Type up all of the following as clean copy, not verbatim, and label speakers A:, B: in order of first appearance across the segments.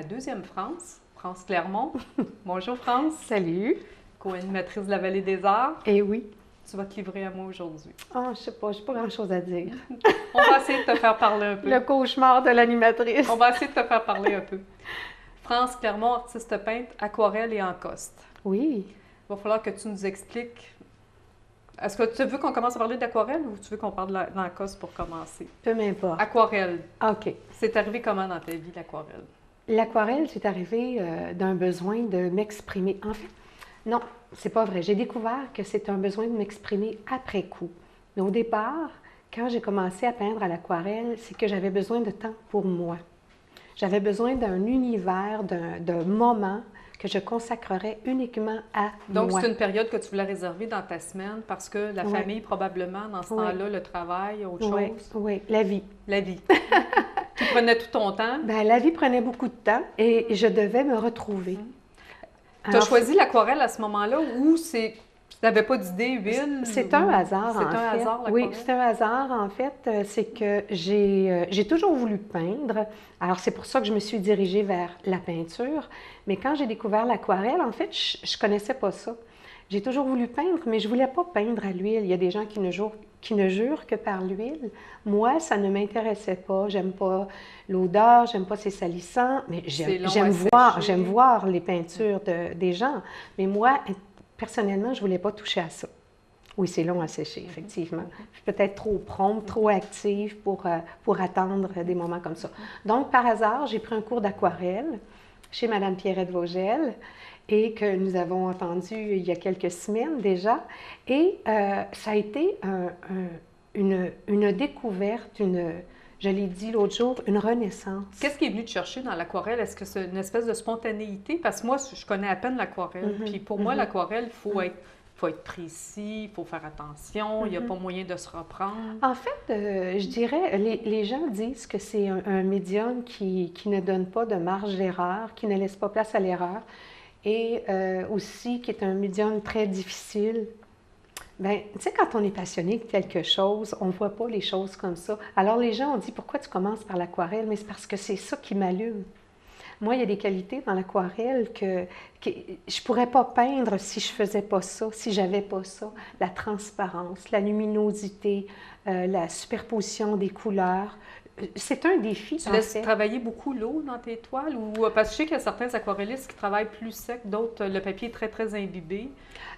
A: deuxième France, France Clermont. Bonjour France,
B: Salut.
A: co-animatrice de la Vallée des Arts.
B: Eh oui.
A: Tu vas te livrer à moi aujourd'hui.
B: Oh, je sais pas, j'ai pas grand-chose à dire.
A: On va essayer de te faire parler un peu.
B: Le cauchemar de l'animatrice.
A: On va essayer de te faire parler un peu. France Clermont, artiste peintre, aquarelle et encoste.
B: Oui.
A: Il va falloir que tu nous expliques. Est-ce que tu veux qu'on commence à parler d'aquarelle ou tu veux qu'on parle de l'encoste pour commencer?
B: Peu m'importe.
A: Aquarelle.
B: OK.
A: C'est arrivé comment dans ta vie, l'aquarelle?
B: L'aquarelle, c'est arrivé d'un besoin de m'exprimer. En fait, non, c'est pas vrai. J'ai découvert que c'est un besoin de m'exprimer après coup. Mais au départ, quand j'ai commencé à peindre à l'aquarelle, c'est que j'avais besoin de temps pour moi. J'avais besoin d'un univers, d'un moment que je consacrerais uniquement à
A: Donc,
B: moi.
A: c'est une période que tu voulais réserver dans ta semaine parce que la famille, probablement, dans ce temps-là, le travail, autre
B: Oui,
A: chose.
B: oui, la vie.
A: La vie. Tu prenais tout ton temps.
B: Bien, la vie prenait beaucoup de temps et je devais me retrouver.
A: Tu as choisi l'aquarelle à ce moment-là ou tu n'avais pas d'idée, huile?
B: C'est un hasard, en fait.
A: C'est un hasard, l'aquarelle?
B: Oui, c'est un hasard, en fait. C'est que j'ai toujours voulu peindre. Alors, c'est pour ça que je me suis dirigée vers la peinture. Mais quand j'ai découvert l'aquarelle, en fait, je ne connaissais pas ça. J'ai toujours voulu peindre, mais je ne voulais pas peindre à l'huile. Il y a des gens qui ne jurent que par l'huile. Moi, ça ne m'intéressait pas. J'aime pas l'odeur, j'aime pas c'est salissant, mais j'aime voir les peintures des gens. Mais moi, personnellement, je ne voulais pas toucher à ça. Oui, c'est long à sécher, effectivement. Je suis peut-être trop prompte, trop active pour attendre des moments comme ça. Donc, par hasard, j'ai pris un cours d'aquarelle chez Mme Pierrette Vogel et que nous avons entendu il y a quelques semaines déjà. Et ça a été une découverte, je l'ai dit l'autre jour, une renaissance.
A: Qu'est-ce qui est venu te chercher dans l'aquarelle? Est-ce que c'est une espèce de spontanéité? Parce que moi, je connais à peine l'aquarelle. Puis pour moi, l'aquarelle, il faut être précis, il faut faire attention, il n'y a pas moyen de se reprendre.
B: En fait, je dirais, les gens disent que c'est un médium qui ne donne pas de marge d'erreur, qui ne laisse pas place à l'erreur, et aussi qui est un médium très difficile. Bien, tu sais, quand on est passionné de quelque chose, on ne voit pas les choses comme ça. Alors les gens ont dit, pourquoi tu commences par l'aquarelle? Mais c'est parce que c'est ça qui m'allume. Moi, il y a des qualités dans l'aquarelle que je ne pourrais pas peindre si je ne faisais pas ça, si je n'avais pas ça. La transparence, la luminosité, la superposition des couleurs. C'est un défi,
A: Tu laisses travailler beaucoup l'eau dans tes toiles? Ou, parce que je sais qu'il y a certains aquarellistes qui travaillent plus sec, d'autres, le papier est très, très imbibé.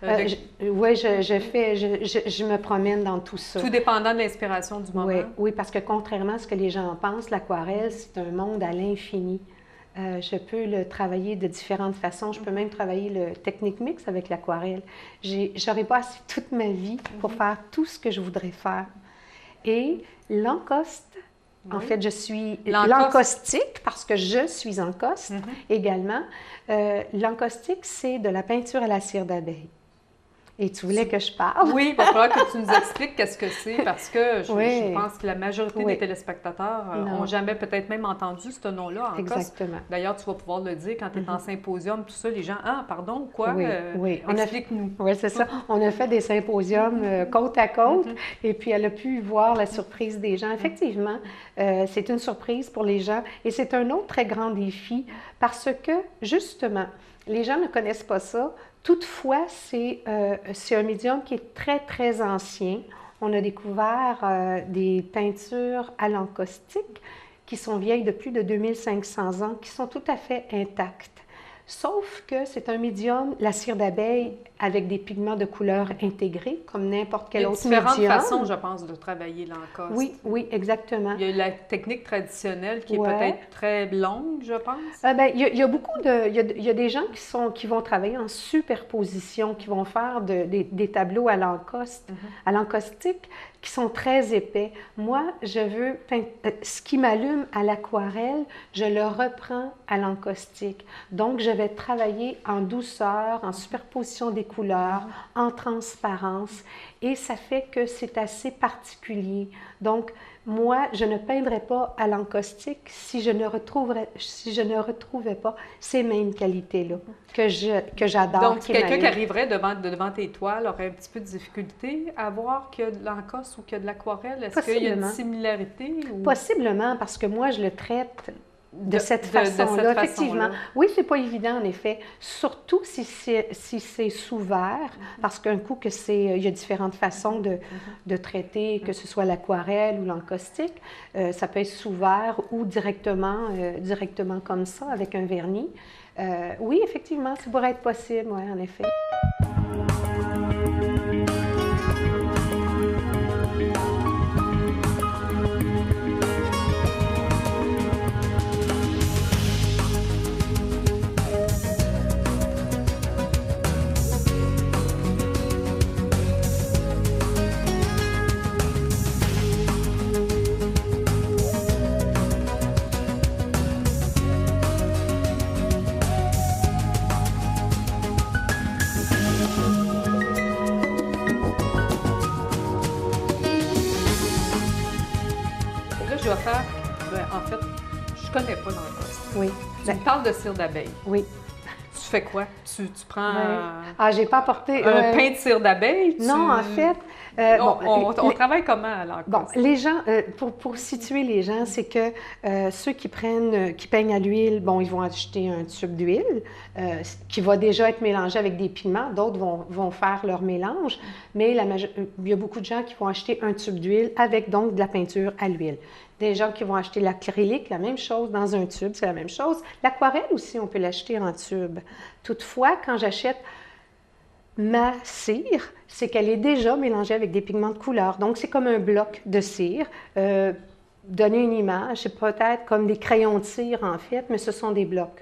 B: Oui, je me promène dans tout ça.
A: Tout dépendant de l'inspiration du moment.
B: Oui, parce que contrairement à ce que les gens pensent, l'aquarelle, c'est un monde à l'infini. Je peux le travailler de différentes façons. Je peux même travailler le technique mix avec l'aquarelle. J'aurais pas assez toute ma vie pour faire tout ce que je voudrais faire. Et l'encoste, en fait, je suis l'encaustique parce que je suis encoste également. L'encaustique, c'est de la peinture à la cire d'abeille. Et tu voulais que je parle?
A: Oui, il va falloir que tu nous expliques qu'est-ce que c'est, parce que je pense que la majorité des téléspectateurs n'ont jamais peut-être même entendu ce nom-là en
B: Exactement.
A: D'ailleurs, tu vas pouvoir le dire quand tu es en symposium, tout ça, les gens, ah, pardon, quoi?
B: Oui.
A: Explique-nous.
B: Oui, c'est ça. On a fait des symposiums côte à côte, et puis elle a pu voir la surprise des gens. Effectivement, c'est une surprise pour les gens, et c'est un autre très grand défi, parce que, justement, les gens ne connaissent pas ça. Toutefois, c'est un médium qui est très, très ancien. On a découvert des peintures à l'encaustique qui sont vieilles de plus de 2500 ans, qui sont tout à fait intactes. Sauf que c'est un médium, la cire d'abeille, avec des pigments de couleur intégrés, comme n'importe quel autre médium.
A: Il y a différentes façons, je pense, de travailler l'encoste.
B: Oui, exactement.
A: Il y a la technique traditionnelle qui est peut-être très longue, je pense.
B: Il y a beaucoup il y a des gens qui vont travailler en superposition, qui vont faire des tableaux à l'encoste, à l'encaustique, qui sont très épais. Moi, je veux ce qui m'allume à l'aquarelle, je le reprends à l'encaustique. Donc, je vais travailler en douceur, en superposition des couleurs, en transparence, et ça fait que c'est assez particulier. Donc, moi, je ne peindrais pas à l'encaustique si je ne retrouvais pas ces mêmes qualités-là que j'adore.
A: Donc, quelqu'un qui arriverait devant tes toiles aurait un petit peu de difficulté à voir qu'il y a de l'encosse ou qu'il y a de l'aquarelle. Est-ce qu'il y a une similarité?
B: Possiblement, parce que moi, je le traite de cette façon-là, effectivement. Oui, c'est pas évident, en effet, surtout si c'est sous verre, parce qu'un coup que il y a différentes façons de traiter, que ce soit l'aquarelle ou l'encaustique, ça peut être sous verre ou directement comme ça, avec un vernis. Oui, effectivement, ça pourrait être possible, oui, en effet.
A: Je vais faire, en fait, je connais pas l'encaustique.
B: Oui.
A: Tu me parles de cire d'abeille.
B: Oui.
A: Tu fais quoi? Tu prends
B: j'ai pas apporté
A: un pain de cire d'abeille?
B: Non, en fait...
A: on travaille comment à l'encaustique?
B: Bon, les gens, pour situer les gens, c'est que ceux qui peignent à l'huile, bon, ils vont acheter un tube d'huile qui va déjà être mélangé avec des pigments. D'autres vont faire leur mélange, mais il y a beaucoup de gens qui vont acheter un tube d'huile avec donc de la peinture à l'huile. Des gens qui vont acheter l'acrylique, la même chose, dans un tube, c'est la même chose. L'aquarelle aussi, on peut l'acheter en tube. Toutefois, quand j'achète ma cire, c'est qu'elle est déjà mélangée avec des pigments de couleur. Donc, c'est comme un bloc de cire. Donner une image, c'est peut-être comme des crayons de cire, en fait, mais ce sont des blocs.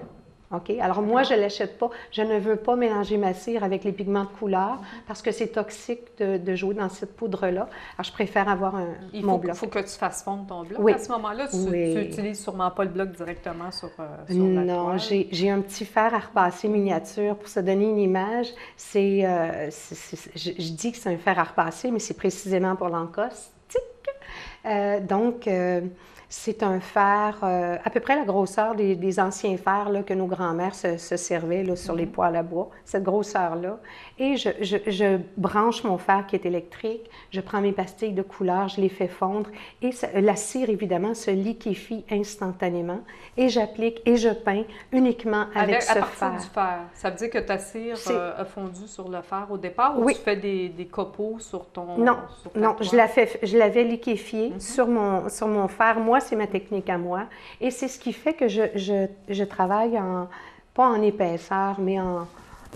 B: OK? Alors, moi, je ne l'achète pas. Je ne veux pas mélanger ma cire avec les pigments de couleur parce que c'est toxique de jouer dans cette poudre-là. Alors, je préfère avoir mon bloc.
A: Il faut que tu fasses fondre ton bloc.
B: Oui.
A: À ce moment-là, tu n'utilises sûrement pas le bloc directement sur la
B: Non,
A: toile.
B: j'ai un petit fer à repasser miniature pour se donner une image. Je dis que c'est un fer à repasser, mais c'est précisément pour l'encaustique. C'est un fer à peu près la grosseur des anciens fers là, que nos grands-mères se servaient là, sur les poêles à bois, cette grosseur-là. Et je branche mon fer qui est électrique, je prends mes pastilles de couleur, je les fais fondre et la cire, évidemment, se liquéfie instantanément et j'applique et je peins uniquement avec ce fer.
A: À partir du fer, ça veut dire que ta cire a fondu sur le fer au départ ou tu fais des copeaux sur ton...
B: Non,
A: sur ta
B: je l'avais liquéfié sur mon fer. Moi, c'est ma technique à moi. Et c'est ce qui fait que je travaille pas en épaisseur, mais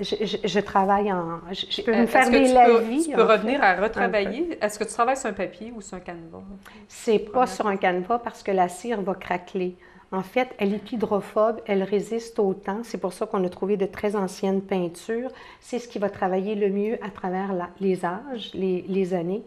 B: je travaille en... Je peux me faire des lavis.
A: Tu peux revenir à retravailler. Est-ce que tu travailles sur un papier ou sur un canevas?
B: C'est pas sur un canevas parce que la cire va craqueler. En fait, elle est hydrophobe, elle résiste au temps. C'est pour ça qu'on a trouvé de très anciennes peintures. C'est ce qui va travailler le mieux à travers les âges, les années.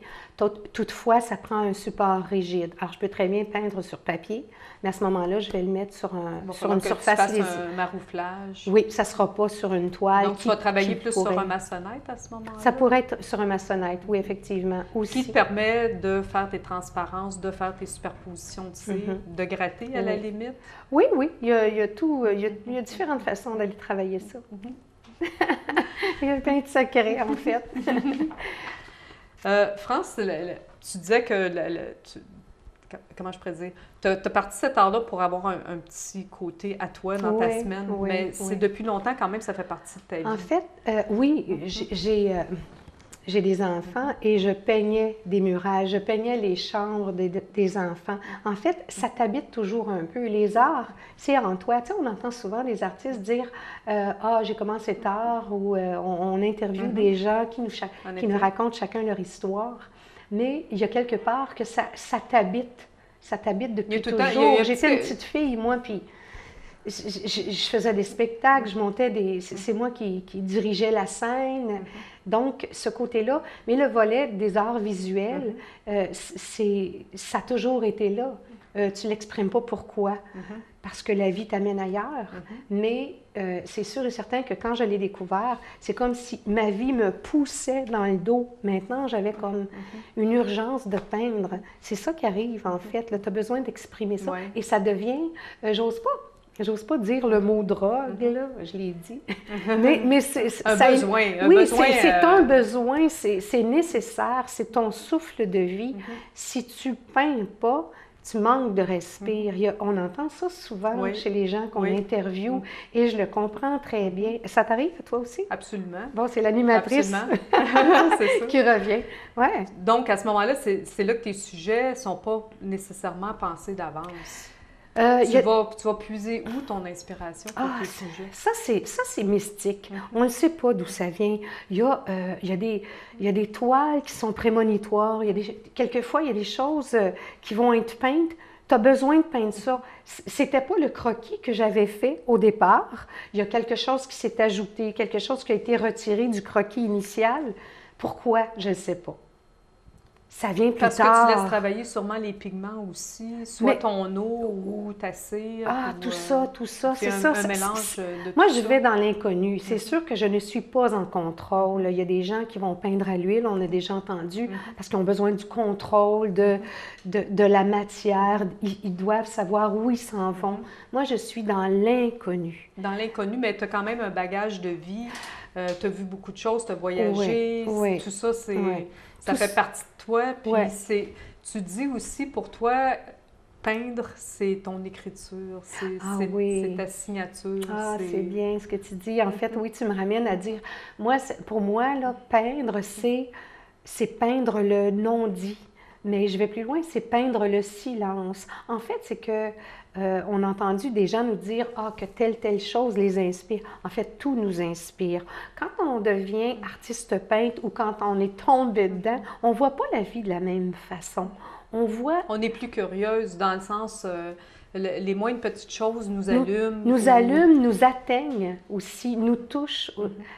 B: Toutefois, ça prend un support rigide. Alors, je peux très bien peindre sur papier, mais à ce moment-là, je vais le mettre sur une surface lisible.
A: Un marouflage.
B: Oui, ça ne sera pas sur une toile.
A: Donc, tu vas travailler plus sur un maçonnette à ce moment-là?
B: Ça pourrait être sur un maçonnette, oui, effectivement. Aussi.
A: Qui te permet de faire tes transparences, de faire tes superpositions de cire, de gratter à la limite? Oui,
B: il y a tout. Il y a différentes façons d'aller travailler ça. Il y a plein de secrets, en fait.
A: France, tu disais que, comment je pourrais dire, tu as parti cet art-là pour avoir un petit côté à toi dans ta semaine, mais c'est depuis longtemps quand même, ça fait partie de ta vie.
B: En fait, oui, j'ai des enfants et je peignais des murailles, je peignais les chambres des enfants. En fait, ça t'habite toujours un peu. Les arts, c'est en toi. Tu sais, on entend souvent des artistes dire « Ah, j'ai commencé tard » ou on interviewe des gens qui nous racontent chacun leur histoire. Mais il y a quelque part que ça t'habite. Ça t'habite depuis toujours. J'étais une petite fille, moi, puis... Je faisais des spectacles, je montais c'est moi qui dirigeais la scène. Donc, ce côté-là. Mais le volet des arts visuels, ça a toujours été là. Tu ne l'exprimes pas pourquoi. Parce que la vie t'amène ailleurs. Mais c'est sûr et certain que quand je l'ai découvert, c'est comme si ma vie me poussait dans le dos. Maintenant, j'avais comme une urgence de peindre. C'est ça qui arrive, en fait. Tu as besoin d'exprimer ça. Et ça devient... J'ose pas dire le mot drogue, là, je l'ai dit. mais c'est
A: un besoin.
B: Oui, c'est un besoin, c'est nécessaire, c'est ton souffle de vie. Si tu peins pas, tu manques de respire. On entend ça souvent
A: Oui.
B: chez les gens qu'on
A: Oui.
B: interviewe et je le comprends très bien. Ça t'arrive à toi aussi?
A: Absolument.
B: Bon, c'est l'animatrice
A: C'est ça.
B: qui revient. Ouais.
A: Donc, à ce moment-là, c'est là que tes sujets ne sont pas nécessairement pensés d'avance. Tu vas puiser où ton inspiration pour tes sujets?
B: Ça, c'est mystique. On ne sait pas d'où ça vient. Il y a des toiles qui sont prémonitoires. Quelquefois, il y a des choses qui vont être peintes. Tu as besoin de peindre ça. C'était pas le croquis que j'avais fait au départ. Il y a quelque chose qui s'est ajouté, quelque chose qui a été retiré du croquis initial. Pourquoi? Je ne sais pas. Ça vient plus tard.
A: Parce que tu laisses travailler sûrement les pigments aussi, soit ton eau ou ta cire.
B: Tout ça, c'est ça.
A: Un mélange de tout
B: Moi,
A: ça.
B: je vais dans l'inconnu. C'est sûr que je ne suis pas en contrôle. Il y a des gens qui vont peindre à l'huile, on a déjà entendu, parce qu'ils ont besoin du contrôle de la matière. Ils doivent savoir où ils s'en vont. Moi, je suis dans l'inconnu.
A: Dans l'inconnu, mais tu as quand même un bagage de vie. Tu as vu beaucoup de choses, tu as voyagé.
B: Oui.
A: Tout ça, ça fait partie de toi. Puis tu dis aussi, pour toi, peindre, c'est ton écriture, c'est ta signature.
B: C'est bien ce que tu dis. En fait, oui, tu me ramènes à dire, pour moi, là, peindre, c'est peindre le non-dit. Mais je vais plus loin, c'est peindre le silence. En fait, c'est que on a entendu des gens nous dire que telle chose les inspire. En fait, tout nous inspire. Quand on devient artiste peintre ou quand on est tombé dedans, on ne voit pas la vie de la même façon. On
A: est plus curieuse dans le sens, les moindres petites choses nous allument.
B: Nous atteignent aussi, nous touchent.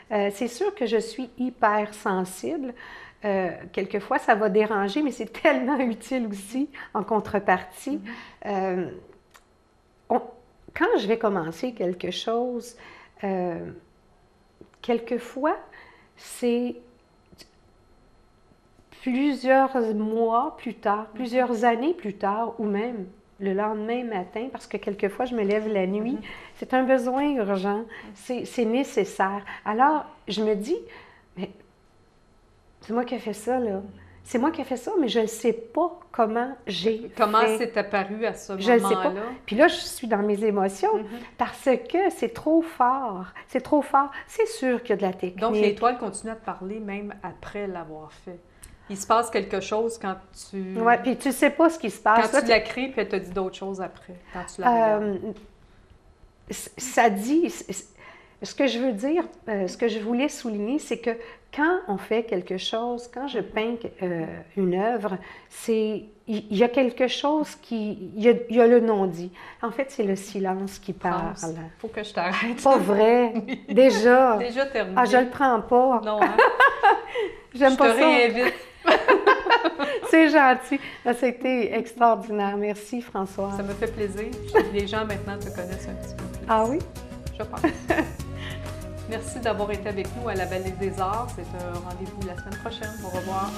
B: C'est sûr que je suis hyper sensible. Quelquefois, ça va déranger, mais c'est tellement utile aussi en contrepartie. Quand je vais commencer quelque chose, quelquefois, c'est plusieurs mois plus tard, plusieurs années plus tard, ou même le lendemain matin, parce que quelquefois, je me lève la nuit. C'est un besoin urgent, c'est nécessaire. Alors, je me dis, mais c'est moi qui ai fait ça, là. C'est moi qui ai fait ça, mais je ne sais pas comment
A: Comment c'est apparu à ce moment-là?
B: Je ne sais pas. Puis là, je suis dans mes émotions parce que c'est trop fort. C'est trop fort. C'est sûr qu'il y a de la technique.
A: Donc, l'étoile continue à te parler même après l'avoir fait. Il se passe quelque chose quand tu...
B: Oui, puis tu ne sais pas ce qui se passe.
A: Quand tu la crées, puis elle te dit d'autres choses après, quand tu la regardes.
B: Ça dit... Ce que je veux dire, ce que je voulais souligner, c'est que quand on fait quelque chose, quand je peins une œuvre, il y a quelque chose il y a le non-dit. En fait, c'est le silence qui parle.
A: Il faut que je t'arrête.
B: Pas vrai. Déjà.
A: Déjà terminé.
B: Ah, je le prends pas.
A: Non, hein?
B: J'aime pas ça.
A: Je te réinvite.
B: C'est gentil. C'était extraordinaire. Merci, François.
A: Ça me fait plaisir. Les gens maintenant te connaissent un petit peu plus.
B: Ah oui?
A: Je pense. Merci d'avoir été avec nous à la Vallée des Arts. C'est un rendez-vous la semaine prochaine. Au revoir.